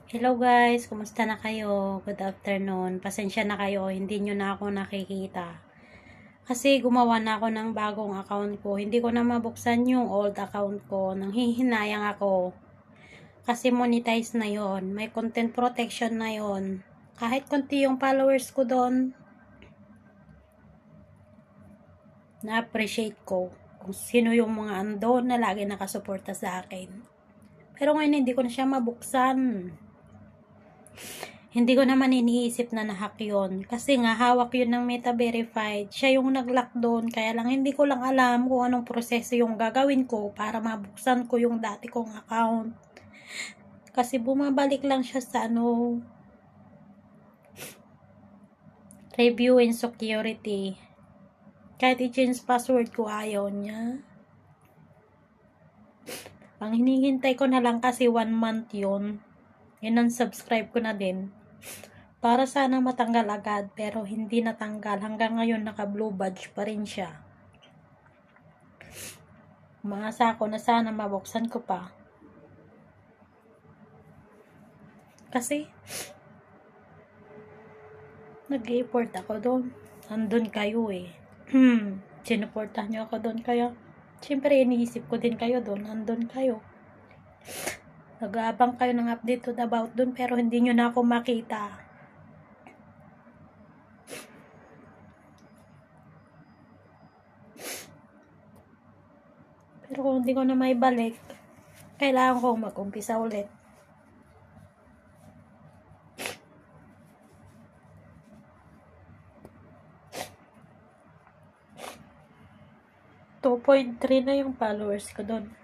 Hello guys, kumusta na kayo? Good afternoon. Pasensya na kayo, hindi nyo na ako nakikita. Kasi gumawa na ako ng bagong account ko. Hindi ko na mabuksan yung old account ko. Nanghihinayang ako. Kasi monetize na yon. May content protection na yon. Kahit konti yung followers ko doon, na-appreciate ko kung sino yung mga andon na lagi nakasuporta sa akin. Pero ngayon hindi ko na siya mabuksan. Hindi ko naman iniisip na nahack yun. Kasi nga, hawak yun ng Meta Verified. Siya yung nag-lock doon. Kaya lang, hindi ko lang alam kung anong proseso yung gagawin ko para mabuksan ko yung dati kong account. Kasi bumabalik lang siya sa review and security. Kahit i-change password ko, ayaw niya. Ang hinihintay ko na lang kasi 1 month yun. Subscribe ko na din. Para sana matanggal agad, pero hindi natanggal. Hanggang ngayon, naka-blue badge pa rin siya. Umaasa ako na sana mabuksan ko pa. Kasi, nag-report ako doon. Andun kayo eh. Sinuportahan nyo ako doon kaya. Siyempre, iniisip ko din kayo doon. Andun kayo. Nag-aabang kayo ng update about doon, pero hindi nyo na ako makita. Pero kung hindi ko na may balik, kailangan ko mag-umpisa ulit. .3 na yung followers ko doon.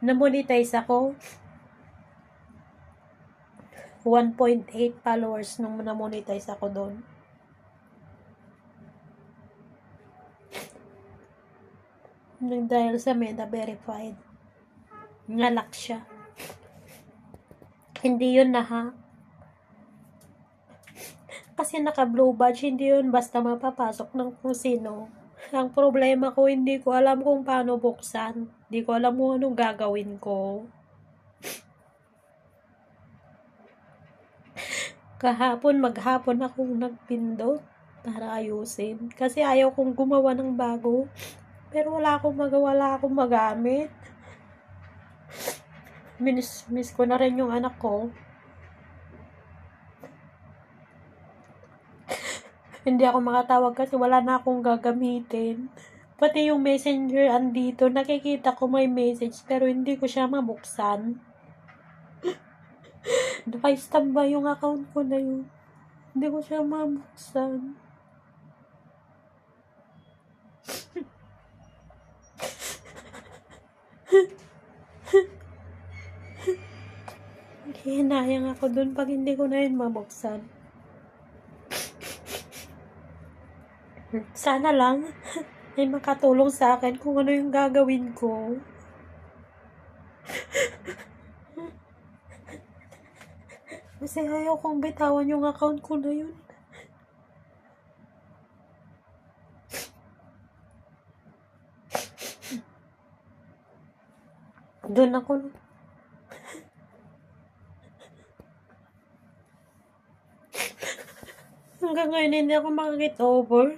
Na-monetize ako. 1.8 followers nung na-monetize ako doon. Dahil sa Meta Verified. Ngalak siya. Hindi yun na-hack. Kasi naka-blue badge, hindi yun basta mapapasok ng kung sino. Ang problema ko, hindi ko alam kung paano buksan. Hindi ko alam kung anong gagawin ko. Maghapon akong nagpindot para ayusin. Kasi ayaw kong gumawa ng bago. Pero wala akong magawa, wala akong magamit. Miss ko na rin yung anak ko. Hindi ako makatawag kasi wala na akong gagamitin. Pati yung messenger andito, nakikita ko may message pero hindi ko siya mabuksan. Naka-standby yung account ko na yun. Hindi ko siya mabuksan. Hinayang ako dun pag hindi ko na yun mabuksan. Sana lang may makatulong sa akin kung ano yung gagawin ko. Kasi ayaw kong bitawan yung account ko na yun. Doon ako. Hanggang ngayon hindi ako makakit over.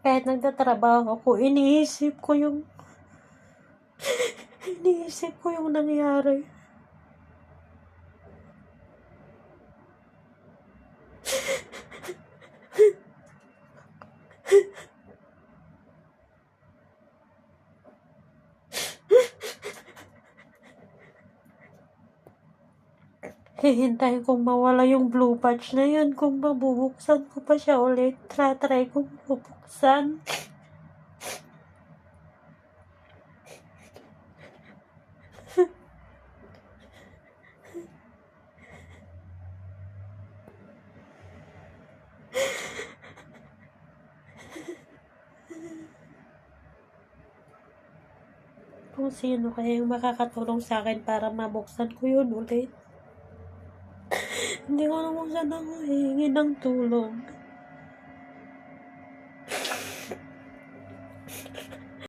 Kahit nagtatrabaho ako, iniisip ko yung nangyari. Hihintayin kong mawala yung blue patch na yun. Kung mabubuksan ko pa siya ulit, try kong bubuksan. Kung sino kaya yung makakatulong sa akin para mabuksan ko yun ulit. Hindi ko naman sana hihingi ng tulong.